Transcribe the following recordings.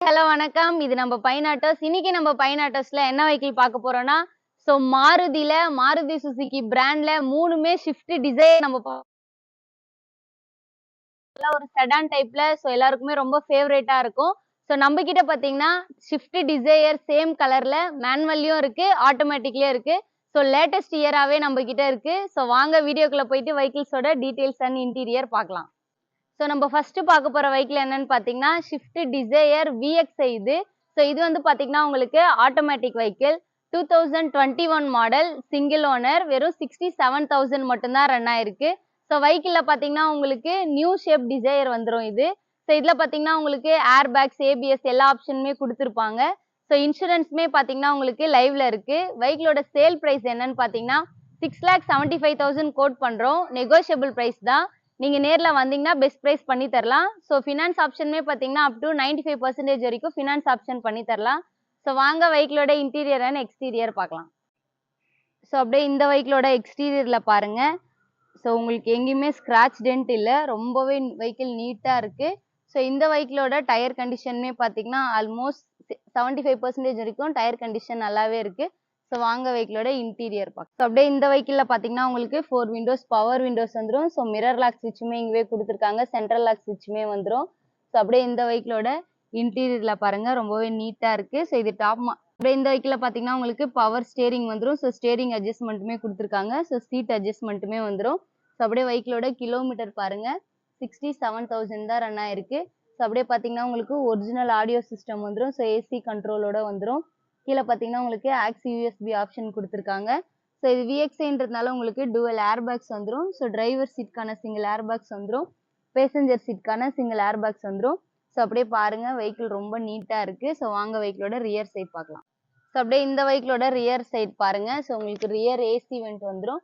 Hello வணக்கம். இது நம்ம பைன் ஆட்டோஸ். இன்னைக்கு நம்ம பைன் ஆட்டோஸ்ல என்ன வெஹிக்கிள் பார்க்க போறோம்னா, மாருதில மாருதி சுசுகி பிராண்ட்ல 3மே ஷிஃப்ட் டிசைர் நம்ம ஒரு செடான் டைப்ல எல்லாருக்குமே ரொம்ப ஃபேவரேட்டா இருக்கும். நம்ம கிட்ட பார்த்தீங்கன்னா, ஷிஃப்ட் டிசைர் சேம் கலர்ல மேனுவல்லயும் இருக்கு, ஆட்டோமேட்டிக்லயும் இருக்கு. லேட்டஸ்ட் இயராவே நம்ம கிட்ட இருக்கு. வாங்க வீடியோக்குள்ள போயிட்டு வெஹிக்கிள்ஸோட டீடைல்ஸ் அண்ட் இன்டீரியர் பார்க்கலாம். நம்ம ஃபர்ஸ்ட் பார்க்க போற வெஹிக்கிள் என்னன்னு பார்த்தீங்கன்னா, ஷிஃப்ட் டிசைர் விஎக்ஸ்ஐ இது. இது வந்து பார்த்தீங்கன்னா உங்களுக்கு automatic vehicle. 2021 model single owner வெறும் 67,000 மட்டும் தான் ரன் ஆயிருக்கு. வெஹிக்கிள்ல பார்த்தீங்கன்னா உங்களுக்கு நியூ ஷேப் டிசைர் வந்துரும் இது. இதுல பார்த்தீங்கன்னா உங்களுக்கு ஏர் பேக்ஸ், ஏபிஎஸ் எல்லா ஆப்ஷனுமே கொடுத்துருப்பாங்க. இன்சூரன்ஸுமே பார்த்தீங்கன்னா உங்களுக்கு லைவ்ல இருக்கு. வெஹிக்கிளோட சேல் பிரைஸ் என்னன்னு பார்த்தீங்கன்னா 6,75,000 கோட் பண்றோம். நெகோஷியபிள் பிரைஸ் தான். நீங்க நேர்ல வந்தீங்கன்னா பெஸ்ட் பிரைஸ் பண்ணி தரலாம். ஃபினான்ஸ் ஆப்ஷனுமே பார்த்தீங்கன்னா அப் டு 95% வரைக்கும் ஃபினான்ஸ் ஆப்ஷன் பண்ணி தரலாம். வாங்க வெஹிக்கிளோட இன்டீரியர் அண்ட் எக்ஸ்டீரியர் பார்க்கலாம். அப்படியே இந்த வெஹிக்கிளோட எக்ஸ்டீரியர்ல பாருங்க. உங்களுக்கு எங்கேயுமே ஸ்கிராச் டென்ட் இல்ல. ரொம்பவே வெஹிக்கிள் நீட்டா இருக்கு. இந்த வெஹிக்கிளோட டயர் கண்டிஷனுமே பார்த்தீங்கன்னா ஆல்மோஸ்ட் 75% வரைக்கும் டயர் கண்டிஷன் நல்லாவே இருக்கு. வாங்க வெஹிக்கிளோட இன்டீரியர் பார்க்கலாம். அப்படியே இந்த வெஹிக்கிள்ல பார்த்தீங்கன்னா உங்களுக்கு 4 விண்டோஸ் பவர் விண்டோஸ் வந்துடும். மிரர் லாக் ஸ்விட்சுமே இங்கவே கொடுத்துருக்காங்க. சென்ட்ரல் லாக் ஸ்விட்சுமே வந்துடும். அப்படியே இந்த வெஹிக்கிளோட இன்டீரியர்ல பாருங்க ரொம்பவே நீட்டா இருக்கு. இது டாப் அப்படியே இந்த வெஹிக்கிள்ல பார்த்தீங்கன்னா உங்களுக்கு பவர் ஸ்டேரிங் வந்துடும். ஸ்டேரிங் அட்ஜஸ்ட்மெண்ட்டுமே கொடுத்துருக்காங்க. சீட் அட்ஜஸ்ட்மெண்ட்டுமே வந்துடும். அப்படியே வெஹிக்கிளோட கிலோமீட்டர் பாருங்க 67,000 தான் ரன் ஆயிருக்கு. அப்படியே பார்த்தீங்கன்னா உங்களுக்கு ஒரிஜினல் ஆடியோ சிஸ்டம் வந்துடும். ஏசி கண்ட்ரோலோட வந்துடும். கீழே பார்த்தீங்கன்னா உங்களுக்கு ஆக்ஸ் யூஎஸ்பி ஆப்ஷன் கொடுத்துருக்காங்க. இது விஎக்ஸ்ஐன்றதுனால உங்களுக்கு டுவல் ஏர் பேக்ஸ் வந்துடும். டிரைவர் சீட்கான சிங்கிள் ஏர் பேக்ஸ் வந்துடும். பேசஞ்சர் சீட்கான சிங்கிள் ஏர் பேக்ஸ் வந்துடும். அப்படியே பாருங்க வெஹிக்கிள் ரொம்ப நீட்டா இருக்கு. வாங்க வெஹிக்கிளோட ரியர் சைட் பார்க்கலாம். அப்படியே இந்த வெஹிக்கிளோட ரியர் சைட் பாருங்க. உங்களுக்கு ரியர் ஏசி வெண்ட் வந்துடும்.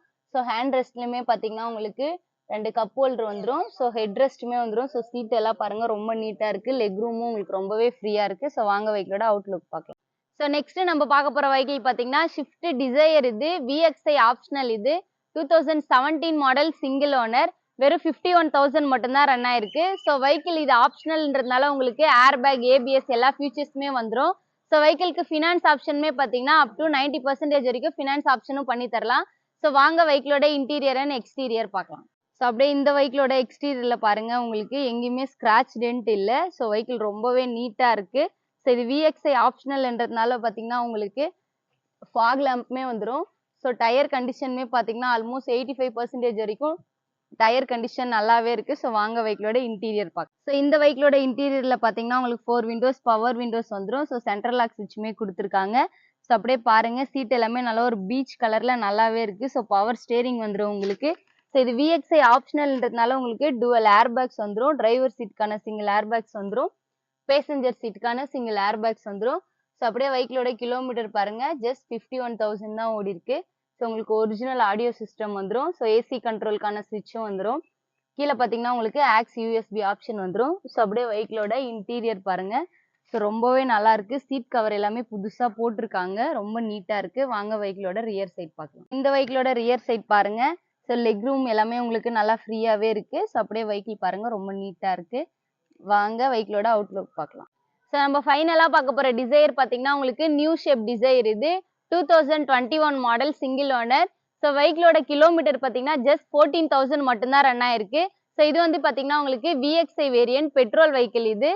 ஹேண்ட் ரெஸ்ட்லயுமே பார்த்தீங்கன்னா உங்களுக்கு 2 கப் ஹோல்டர் வந்துடும். ஹெட் ரெஸ்ட்டுமே வந்துடும். சீட் எல்லாம் பாருங்க ரொம்ப நீட்டா இருக்கு. லெக் ரூமும் உங்களுக்கு ரொம்பவே ஃப்ரீயா இருக்கு. வாங்க வெஹிக்கிளோட அவுட்லுக் பார்க்கலாம். நெக்ஸ்ட் நம்ம பார்க்க போற வெஹிக்கிள் பார்த்தீங்கன்னா ஷிஃப்ட் டிசைர் இது. விஎக்ஸ்ஐ ஆப்ஷனல் இது. 2017 மாடல் சிங்கிள் ஓனர் வெறும் 51,000 மட்டும் தான் ரன் ஆயிருக்கு. வெஹிக்கிள் இது ஆப்ஷனல்ன்றதுனால உங்களுக்கு ஏர் பேக், ஏபிஎஸ் எல்லா ஃபியூச்சர்ஸுமே வந்துடும். வெஹிக்கிளுக்கு ஃபினான்ஸ் ஆப்ஷனுமே பார்த்தீங்கன்னா அப் டு 90% வரைக்கும் ஃபினான்ஸ் ஆப்ஷனும் பண்ணி தரலாம். வாங்க வெஹிக்கிளோட இன்டீரியர் அண்ட் எக்ஸ்டீரியர் பார்க்கலாம். அப்படியே இந்த வெஹிக்கிளோட எக்ஸ்டீரியர்ல பாருங்க உங்களுக்கு எங்கேயுமே ஸ்கிராச் டென்ட் இல்ல. வெஹிக்கிள் ரொம்பவே நீட்டா இருக்கு. இது விஎக்ஸ்ஐ ஆப்ஷனல்ன்றதுனால பார்த்தீங்கன்னா உங்களுக்கு ஃபாக் லேம்புமே வந்துடும். டயர் கண்டிஷனுமே பார்த்தீங்கன்னா ஆல்மோஸ்ட் 85% வரைக்கும் டயர் கண்டிஷன் நல்லாவே இருக்கு. வாங்க வெஹிக்கிளோட இன்டீரியர் பார்க்கலாம். இந்த வெஹிக்கிளோட இன்டீரியர்ல பார்த்தீங்கன்னா உங்களுக்கு 4 விண்டோஸ் பவர் விண்டோஸ் வந்துடும். சென்ட்ரல் லாக் ஸ்விட்சுமே கொடுத்துருக்காங்க. அப்படியே பாருங்க சீட் எல்லாமே நல்ல ஒரு பீச் கலர்ல நல்லாவே இருக்கு. பவர் ஸ்டேரிங் வந்துடும் உங்களுக்கு. இது விஎக்ஸ்ஐ ஆப்ஷனல்ன்றதுனால உங்களுக்கு டுவல் ஏர் பேக்ஸ் வந்துடும். டிரைவர் சீட்கான சிங்கிள் ஏர் பேக்ஸ் வந்துடும். பேசஞ்சர் சீட்டுக்கான சிங்கிள் ஏர் பேக்ஸ் வந்துடும். அப்படியே வெஹிக்கிளோட கிலோமீட்டர் பாருங்க ஜஸ்ட் 51,000 தான் ஓடி இருக்கு. உங்களுக்கு ஒரிஜினல் ஆடியோ சிஸ்டம் வந்துடும். ஏசி கண்ட்ரோலுக்கான ஸ்விட்சும் வந்துடும். கீழே பார்த்தீங்கன்னா உங்களுக்கு ஆக்ஸ் யூஎஸ்பி ஆப்ஷன் வந்துடும். அப்படியே வெஹிக்கிளோட இன்டீரியர் பாருங்க. ரொம்பவே நல்லா இருக்கு. சீட் கவர் எல்லாமே புதுசா போட்டிருக்காங்க. ரொம்ப நீட்டா இருக்கு. வாங்க வெஹிக்கிளோட ரியர் சைட் பார்க்கலாம். இந்த வெஹிக்கிளோட ரியர் சைட் பாருங்க. லெக் ரூம் எல்லாமே உங்களுக்கு நல்லா ஃப்ரீயாவே இருக்கு. அப்படியே வெஹிக்கிள் பாருங்க ரொம்ப நீட்டா இருக்கு. வாங்க வெஹிக்கிளோட அவுட்லுக் பார்க்கலாம். நம்ம ஃபைனலா பார்க்க போற டிசைர் பார்த்தீங்கன்னா உங்களுக்கு நியூ ஷேப் டிசைர் இது. 2021 மாடல் சிங்கிள் ஓனர். வெஹிக்கிளோட கிலோமீட்டர் பார்த்தீங்கன்னா ஜஸ்ட் 14,000 மட்டும் தான் ரன் ஆயிருக்கு. இது வந்து பார்த்தீங்கன்னா உங்களுக்கு விஎக்ஸ்ஐ வேரியன்ட் பெட்ரோல் வெஹிக்கிள் இது.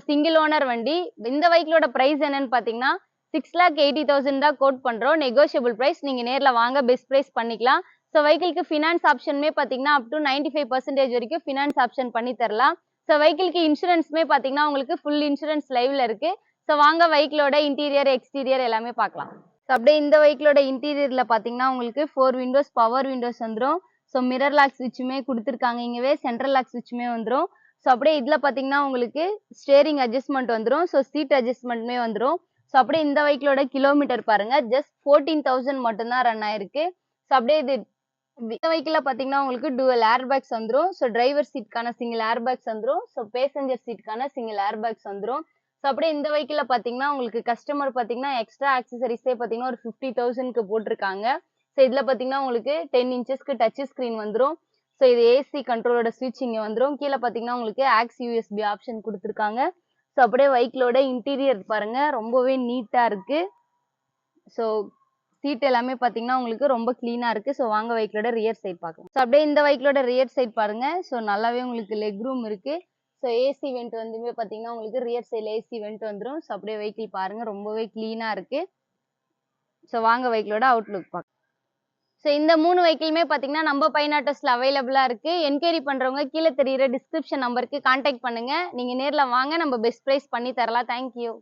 சிங்கிள் ஓனர் வண்டி. இந்த வெஹிக்கிளோட பிரைஸ் என்னன்னு பார்த்தீங்கன்னா 6,80,000 தான் கோட் பண்றோம். Negotiable price. நீங்க நேர்ல வாங்க பெஸ்ட் பிரைஸ் பண்ணிக்கலாம். வெஹிக்கிளுக்கு ஃபினான்ஸ் ஆப்ஷனுமே பார்த்தீங்கன்னா அப் டு 95% வரைக்கும் ஃபினான்ஸ் ஆப்ஷன் பண்ணி தரலாம். வெஹிக்கிளுக்கு இன்சூரன்ஸுமே பார்த்தீங்கன்னா உங்களுக்கு ஃபுல் இன்சூரன்ஸ் லைவ்ல இருக்கு. வாங்க வெஹிக்கிளோட இன்டீரியர் எக்ஸ்டீரியர் எல்லாமே பார்க்கலாம். அப்படியே இந்த வெஹிக்கிளோட இன்டீரியர்ல பார்த்தீங்கன்னா உங்களுக்கு 4 விண்டோஸ் பவர் விண்டோஸ் வந்துடும். மிரர் லாக் ஸ்விட்சுமே கொடுத்துருக்காங்க. இங்கவே சென்ட்ரல் லாக் ஸ்விட்சுமே வந்துடும். அப்படியே இதுல பார்த்தீங்கன்னா உங்களுக்கு ஸ்டேரிங் அட்ஜஸ்ட்மெண்ட் வந்துடும். சீட் அட்ஜஸ்ட்மெண்ட்டுமே வந்துடும். அப்படியே இந்த வெஹிக்கிளோட கிலோமீட்டர் பாருங்க ஜஸ்ட் 14,000 மட்டும் தான் ரன் ஆயிருக்கு. அப்படியே இது இந்த வெஹிக்கிள்ல பார்த்தீங்கன்னா உங்களுக்கு டுவல் ஏர் பேக்ஸ் வந்துடும். டிரைவர் சீட்கான சிங்கிள் ஏர் பேக்ஸ் வந்துடும். பேசஞ்சர் சீட்கான சிங்கிள் ஏர் பேக்ஸ் வந்துடும். அப்படியே இந்த வெஹிக்கிள்ல பார்த்தீங்கன்னா உங்களுக்கு கஸ்டமர் பார்த்தீங்கன்னா எக்ஸ்ட்ரா ஆக்சசரிஸே பார்த்தீங்கன்னா ஒரு 50,000க்கு போட்டிருக்காங்க. இதுல பார்த்தீங்கன்னா உங்களுக்கு 10 இன்ச்சஸ்க்கு டச் ஸ்கிரீன் வந்துடும். இது ஏசி கண்ட்ரோலோட ஸ்விட்ச் இங்க வந்துடும். கீழே பார்த்தீங்கன்னா உங்களுக்கு ஆக்ஸ் யூஎஸ்பி ஆப்ஷன் கொடுத்துருக்காங்க. ஸோ அப்படியே வெஹிக்கிளோட இன்டீரியர் பாருங்க ரொம்பவே நீட்டா இருக்கு. ஸோ சீட் எல்லாமே பார்த்தீங்கன்னா உங்களுக்கு ரொம்ப கிளீனா இருக்கு. ஸோ வாங்க வெஹிக்கிளோட ரியர் சைட் பார்க்கலாம். ஸோ அப்படியே இந்த வெஹிக்கிளோட ரியர் சைட் பாருங்க. ஸோ நல்லாவே உங்களுக்கு லெக் ரூம் இருக்கு. ஸோ ஏசி வெண்ட் வந்துமே பார்த்தீங்கன்னா உங்களுக்கு ரியர் சைடில் ஏசி வெண்ட் வந்துடும். ஸோ அப்படியே வெஹிக்கிள் பாருங்க ரொம்பவே கிளீனா இருக்கு. ஸோ வாங்க வெஹிக்கிளோட அவுட்லுக் பார்க்கலாம். ஸோ இந்த 3 வெஹிக்கிளுமே பார்த்தீங்கன்னா நம்ம பைன் ஆட்டோஸ்ல அவைலபிளா இருக்கு. என்கொயரி பண்றவங்க கீழே தெரியுற டிஸ்கிரிப்ஷன் நம்பருக்கு கான்டாக்ட் பண்ணுங்க. நீங்க நேர்ல வாங்க, நம்ம பெஸ்ட் பிரைஸ் பண்ணி தரலாம். தேங்க்யூ.